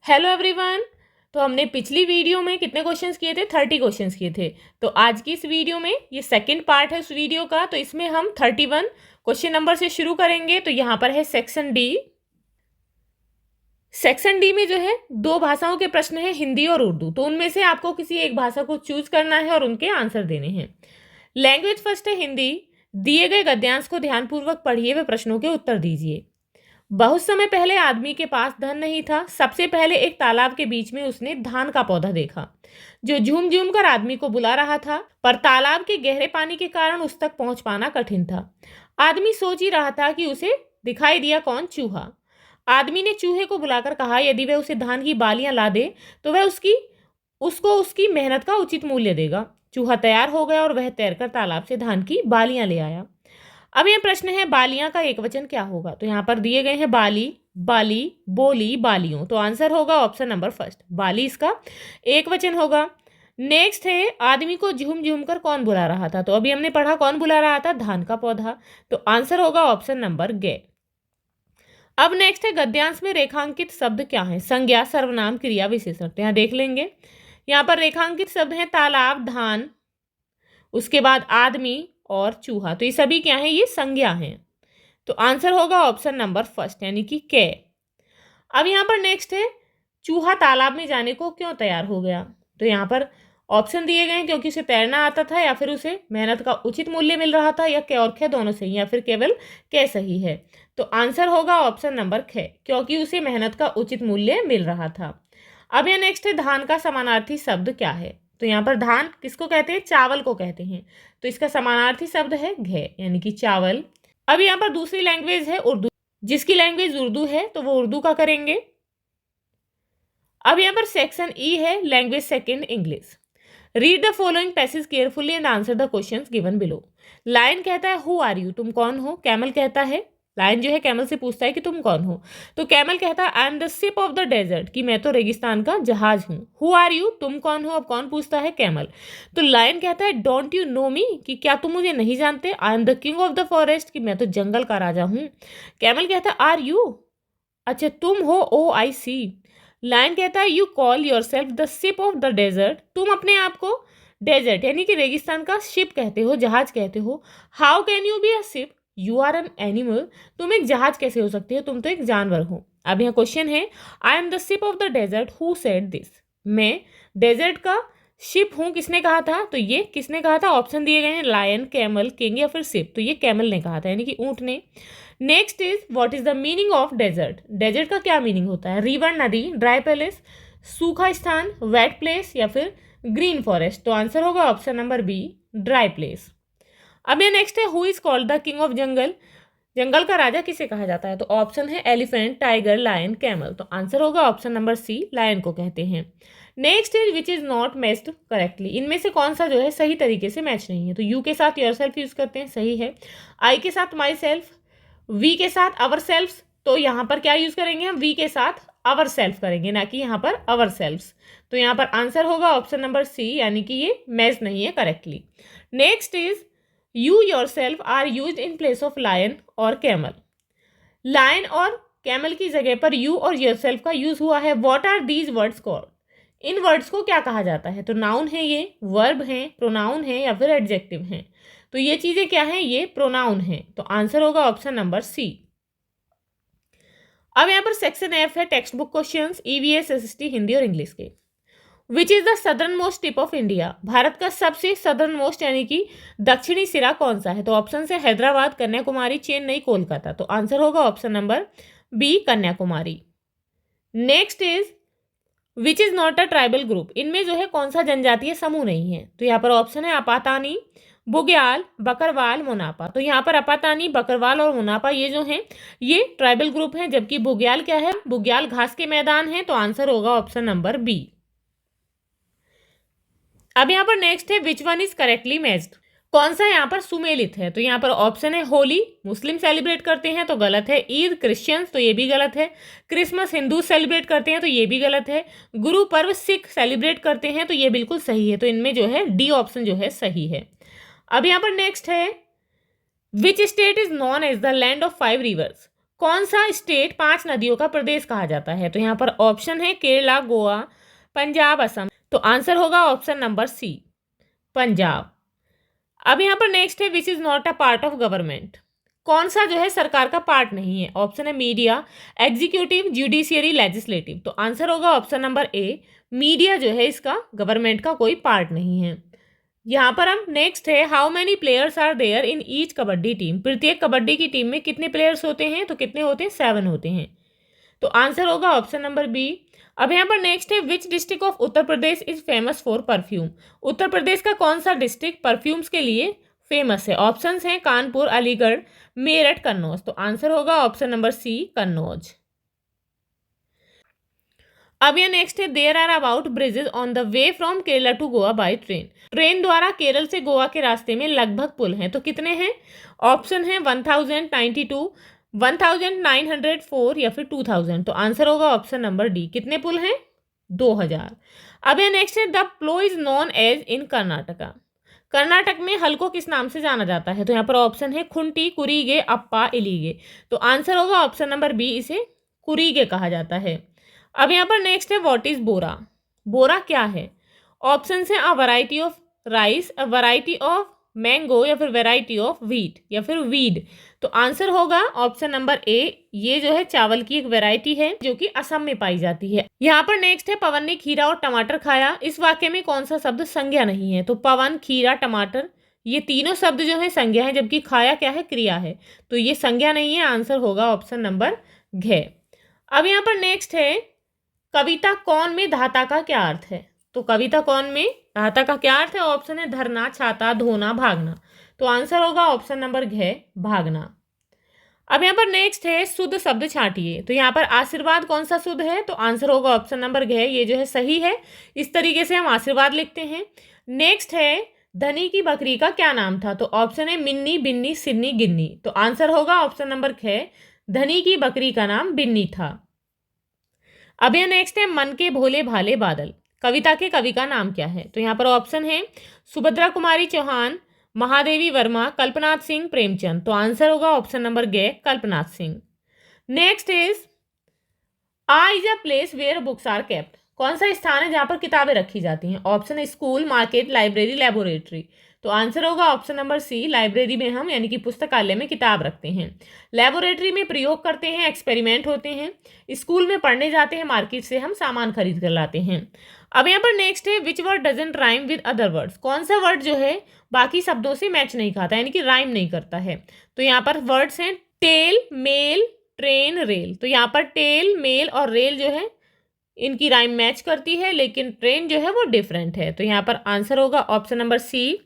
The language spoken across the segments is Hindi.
Hello everyone. तो हमने पिछली वीडियो में कितने क्वेश्चंस किए थे? 30 क्वेश्चंस किए थे। तो आज की इस वीडियो में ये सेकंड पार्ट है उस वीडियो का, तो इसमें हम 31 क्वेश्चन नंबर से शुरू करेंगे। तो यहाँ पर है सेक्शन डी। सेक्शन डी में जो है दो भाषाओं के प्रश्न है, हिंदी और उर्दू। तो उनमें से आपको किसी एक भाषा को चूज करना है और उनके आंसर देने हैं। लैंग्वेज फर्स्ट है हिंदी। दिए गए गद्यांश को ध्यानपूर्वक पढ़िए व प्रश्नों के उत्तर दीजिए। बहुत समय पहले आदमी के पास धन नहीं था। सबसे पहले एक तालाब के बीच में उसने धान का पौधा देखा जो झूम झूम कर आदमी को बुला रहा था, पर तालाब के गहरे पानी के कारण उस तक पहुंच पाना कठिन था। आदमी सोच ही रहा था कि उसे दिखाई दिया कौन? चूहा। आदमी ने चूहे को बुलाकर कहा यदि वह उसे धान की बालियां ला दे तो वह उसको उसकी मेहनत का उचित मूल्य देगा। चूहा तैयार हो गया और वह तैरकर तालाब से धान की बालियां ले आया। अब यह प्रश्न है बालियां का एक वचन क्या होगा? तो यहाँ पर दिए गए हैं बाली, बाली, बोली, बालियों। तो आंसर होगा ऑप्शन नंबर फर्स्ट, बाली इसका एक वचन होगा। नेक्स्ट है आदमी को झूम झूम कर कौन बुला रहा था? तो अभी हमने पढ़ा कौन बुला रहा था? धान का पौधा। तो आंसर होगा ऑप्शन नंबर गे। अब नेक्स्ट है गद्यांश में रेखांकित शब्द क्या है? संज्ञा, सर्वनाम, क्रिया, विशेषण। तो यहाँ देख लेंगे। यहाँ पर रेखांकित शब्द है तालाब, धान, उसके बाद आदमी और चूहा। तो ये सभी क्या है? ये संज्ञा हैं। तो आंसर होगा ऑप्शन नंबर फर्स्ट यानी कि के। अब यहाँ पर नेक्स्ट है चूहा तालाब में जाने को क्यों तैयार हो गया? तो यहाँ पर ऑप्शन दिए गए हैं क्योंकि उसे तैरना आता था, या फिर उसे मेहनत का उचित मूल्य मिल रहा था, या के और खे दोनों सही, या फिर केवल के सही है। तो आंसर होगा ऑप्शन नंबर खे, क्योंकि उसे मेहनत का उचित मूल्य मिल रहा था। अब यह नेक्स्ट है धान का समानार्थी शब्द क्या है? तो यहाँ पर धान किसको कहते हैं? चावल को कहते हैं। तो इसका समानार्थी शब्द है घे यानी कि चावल। अब यहाँ पर दूसरी लैंग्वेज है उर्दू। जिसकी लैंग्वेज उर्दू है तो वो उर्दू का करेंगे। अब यहाँ पर सेक्शन ई है language second English. Read the following passage carefully and answer the questions given below. Lion कहता है हु आर यू? तुम कौन हो? कैमल कहता है, लायन जो है कैमल से पूछता है कि तुम कौन हो? तो कैमल कहता है I am the ship of the desert, कि मैं तो रेगिस्तान का जहाज हूँ। Who are you? तुम कौन हो? अब कौन पूछता है? कैमल। तो लायन कहता है डोंट यू नो मी, कि क्या तुम मुझे नहीं जानते? आई am the king of the forest, कि मैं तो जंगल का राजा हूँ। कैमल कहता है आर यू? अच्छा तुम हो, ओ आई सी। लायन कहता है you call yourself the ship of the desert, तुम अपने आप को डेजर्ट यानी कि रेगिस्तान का शिप कहते हो, जहाज कहते हो। How can you be a ship? You are an animal, तुम एक जहाज कैसे हो सकते हो? तुम तो एक जानवर हो। अब यहाँ क्वेश्चन है I am the ship of the desert who said this, मैं डेजर्ट का शिप हूँ, किसने कहा था? तो ये किसने कहा था? ऑप्शन दिए गए हैं लायन, कैमल, किंग या फिर शिप। तो ये कैमल ने कहा था यानी कि ऊंट ने। Next is what is the meaning of desert? Desert का क्या मीनिंग होता है? रिवर, नदी, ड्राई पैलेस, सूखा स्थान, वेट प्लेस या फिर ग्रीन फॉरेस्ट। तो आंसर होगा option number B, dry place. अब ये नेक्स्ट है who is called the king of jungle, जंगल का राजा किसे कहा जाता है? तो ऑप्शन है एलिफेंट, टाइगर, लायन, कैमल। तो आंसर होगा ऑप्शन नंबर सी, लायन को कहते हैं। Next is which is not matched correctly, इनमें से कौन सा जो है सही तरीके से मैच नहीं है? तो यू के साथ योर सेल्फ यूज करते हैं, सही है। आई के साथ माई सेल्फ, वी के साथ अवर सेल्फ। तो यहाँ पर क्या यूज करेंगे हम? वी के साथ अवर सेल्फ करेंगे, ना कि यहाँ पर अवर सेल्फ। तो यहाँ पर आंसर होगा ऑप्शन नंबर सी यानी कि ये मैच नहीं है correctly. Next is you yourself are use in place of lion और कैमल। लायन और कैमल की जगह पर यू और योर सेल्फ का यूज हुआ है। What are these words called? इन वर्ड्स को क्या कहा जाता है? तो नाउन है ये, वर्ब है, प्रोनाउन है या फिर एडजेक्टिव है? तो ये चीजें क्या हैं? ये प्रोनाउन है। तो आंसर होगा ऑप्शन नंबर सी। अब यहाँ पर सेक्शन एफ है text book questions EVS, SST, Hindi और इंग्लिश के। Which is the southern most tip of India? Bharat का सबसे सदर्न मोस्ट यानी कि दक्षिणी सिरा कौन सा है? तो ऑप्शन है हैदराबाद, कन्याकुमारी, चेन्नई, कोलकाता। तो आंसर होगा option number B, Kanyakumari. Next is which is not a tribal group, इनमें जो है कौन सा जनजातीय समूह नहीं है? तो यहाँ पर ऑप्शन है अपातानी, बुग्याल, बकरवाल, मुनापा। तो यहाँ पर अपातानी, बकरवाल और मुनापा ये जो हैं ये ट्राइबल ग्रुप हैं, जबकि बुग्याल क्या है? बुग्याल घास के मैदान है। तो आंसर होगा ऑप्शन नंबर बी। अब यहाँ पर नेक्स्ट है which one is correctly matched, कौन सा यहाँ पर सुमेलित है? तो यहाँ पर ऑप्शन है होली, मुस्लिम सेलिब्रेट करते हैं तो गलत है। ईद क्रिश्चियंस, तो ये भी गलत है। क्रिसमस हिंदू सेलिब्रेट करते हैं तो ये भी गलत है। गुरु पर्व सिख सेलिब्रेट करते हैं तो ये बिल्कुल सही है। तो इनमें जो है डी ऑप्शन जो है सही है। अब यहाँ पर नेक्स्ट है which state is known as the land of 5 rivers, कौन सा स्टेट 5 नदियों का प्रदेश कहा जाता है? तो यहाँ पर ऑप्शन है केरला, गोवा, पंजाब, असम। तो आंसर होगा ऑप्शन नंबर सी, पंजाब। अब यहाँ पर नेक्स्ट है विच is not a part of government. कौन सा जो है सरकार का पार्ट नहीं है? ऑप्शन है मीडिया, एग्जीक्यूटिव, जुडिशियरी, लेजिस्लेटिव। तो आंसर होगा ऑप्शन नंबर ए, मीडिया जो है इसका गवर्नमेंट का कोई पार्ट नहीं है। यहाँ पर हम नेक्स्ट है how many players are there in each kabaddi team. प्रत्येक कबड्डी की टीम में कितने प्लेयर्स होते हैं? तो कितने होते हैं? 7 होते हैं। तो आंसर होगा ऑप्शन नंबर बी। अब यहाँ पर नेक्स्ट है which district of Uttar Pradesh is famous for perfume. Uttar Pradesh का कौन सा डिस्ट्रिक्ट परफ्यूम्स के लिए फेमस है? ऑप्शंस हैं कानपुर, अलीगढ़, मेरठ, कन्नौज। तो आंसर होगा ऑप्शन नंबर सी, कन्नौज। अब यह नेक्स्ट है there are about bridges on the way from Kerala to Goa by train. Train द्वारा केरल से गोवा के रास्ते में लगभग पुल हैं। तो कितने हैं? ऑप्शन है 1092, 1904 या फिर 2000। तो आंसर होगा ऑप्शन नंबर डी, कितने पुल हैं? 2000। अब यह नेक्स्ट है the plough is known as in Karnataka. Karnataka में हल को किस नाम से जाना जाता है? तो यहाँ पर ऑप्शन है खुंटी, कुरीगे, अप्पा, इलीगे। तो आंसर होगा ऑप्शन नंबर बी, इसे कुरीगे कहा जाता है। अब यहाँ पर नेक्स्ट है व्हाट इज बोरा। बोरा क्या है? ऑप्शन है a variety of rice, a variety of mango या फिर वैरायटी ऑफ व्हीट या फिर वीड। तो आंसर होगा ऑप्शन नंबर ए, ये जो है चावल की एक वैरायटी है जो कि असम में पाई जाती है। यहाँ पर नेक्स्ट है पवन ने खीरा और टमाटर खाया। इस वाक्य में कौन सा शब्द संज्ञा नहीं है? तो पवन, खीरा, टमाटर, ये तीनों शब्द जो है संज्ञा है, जबकि खाया क्या है? क्रिया है। तो ये संज्ञा नहीं है। आंसर होगा ऑप्शन नंबर घ। अब यहाँ पर नेक्स्ट है कविता कौन में धाता का क्या अर्थ है? तो कविता कौन में धाता का क्या अर्थ है? ऑप्शन है धरना, छाता, धोना, भागना। तो आंसर होगा ऑप्शन नंबर घ, भागना। अब यहाँ पर नेक्स्ट है शुद्ध शब्द छांटिए। तो यहाँ पर आशीर्वाद कौन सा शुद्ध है? तो आंसर होगा ऑप्शन नंबर घ, ये जो है सही है। इस तरीके से हम आशीर्वाद लिखते हैं। नेक्स्ट है धनी की बकरी का क्या नाम था? तो ऑप्शन है मिन्नी, बिन्नी, सिन्नी, गिन्नी। तो आंसर होगा ऑप्शन नंबर ख, धनी की बकरी का नाम बिन्नी था। अब यह नेक्स्ट है मन के भोले भाले बादल। कविता के कवि का नाम क्या है? तो यहाँ पर ऑप्शन है सुभद्रा कुमारी चौहान, महादेवी वर्मा, कल्पनाथ सिंह, प्रेमचंद। तो आंसर होगा ऑप्शन नंबर ग, Kalpnath Singh. Next is is a place where books are kept. कौन सा स्थान है जहाँ पर किताबें रखी जाती हैं? ऑप्शन है स्कूल, मार्केट, लाइब्रेरी, लेबोरेटरी। तो आंसर होगा ऑप्शन नंबर सी, लाइब्रेरी में हम यानी कि पुस्तकालय में किताब रखते हैं। लेबोरेटरी में प्रयोग करते हैं, एक्सपेरिमेंट होते हैं। स्कूल में पढ़ने जाते हैं, मार्केट से हम सामान खरीद कर लाते हैं। अब यहाँ पर नेक्स्ट है which word doesn't rhyme with other words. कौन सा वर्ड जो है बाकी शब्दों से मैच नहीं खाता यानी कि राइम नहीं करता है? तो यहाँ पर वर्ड्स हैं टेल, मेल, ट्रेन, रेल। तो यहाँ पर टेल, मेल और रेल जो है इनकी राइम मैच करती है, लेकिन ट्रेन जो है वो डिफरेंट है। तो यहाँ पर आंसर होगा option number C.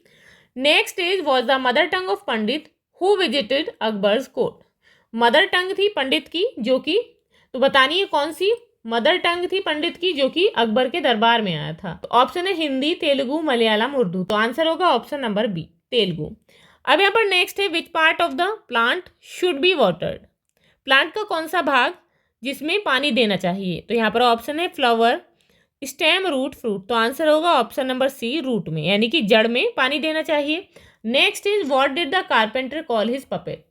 Next is was the mother tongue of pandit who visited Akbar's court. Mother tongue थी पंडित की जो कि, तो बतानी है कौन सी मदर टंग थी पंडित की जो कि अकबर के दरबार में आया था? तो ऑप्शन है हिंदी, तेलुगु, मलयालम, उर्दू। तो आंसर होगा ऑप्शन नंबर बी, तेलुगु। अब यहाँ पर नेक्स्ट है which part of the plant should be watered. Plant का कौन सा भाग जिसमें पानी देना चाहिए? तो यहाँ पर ऑप्शन है फ्लावर, स्टेम, रूट, फ्रूट। तो आंसर होगा ऑप्शन नंबर सी, रूट में यानी कि जड़ में पानी देना चाहिए। Next is what did the carpenter call his puppet.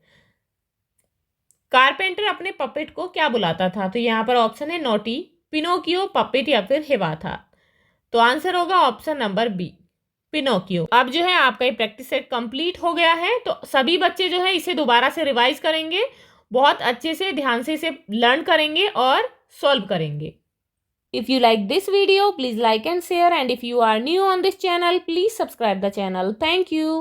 Carpenter अपने पपेट को क्या बुलाता था? तो यहाँ पर ऑप्शन है नोटी, पिनोकियो, पपेट या फिर हिवाथा। तो आंसर होगा ऑप्शन नंबर बी, पिनोकियो। अब जो है आपका ये प्रैक्टिस सेट कंप्लीट हो गया है। तो सभी बच्चे जो है इसे दोबारा से रिवाइज करेंगे, बहुत अच्छे से ध्यान से इसे लर्न करेंगे और सॉल्व करेंगे। If you like this video, please like and share, and if you are new on this channel, please subscribe the channel. Thank you.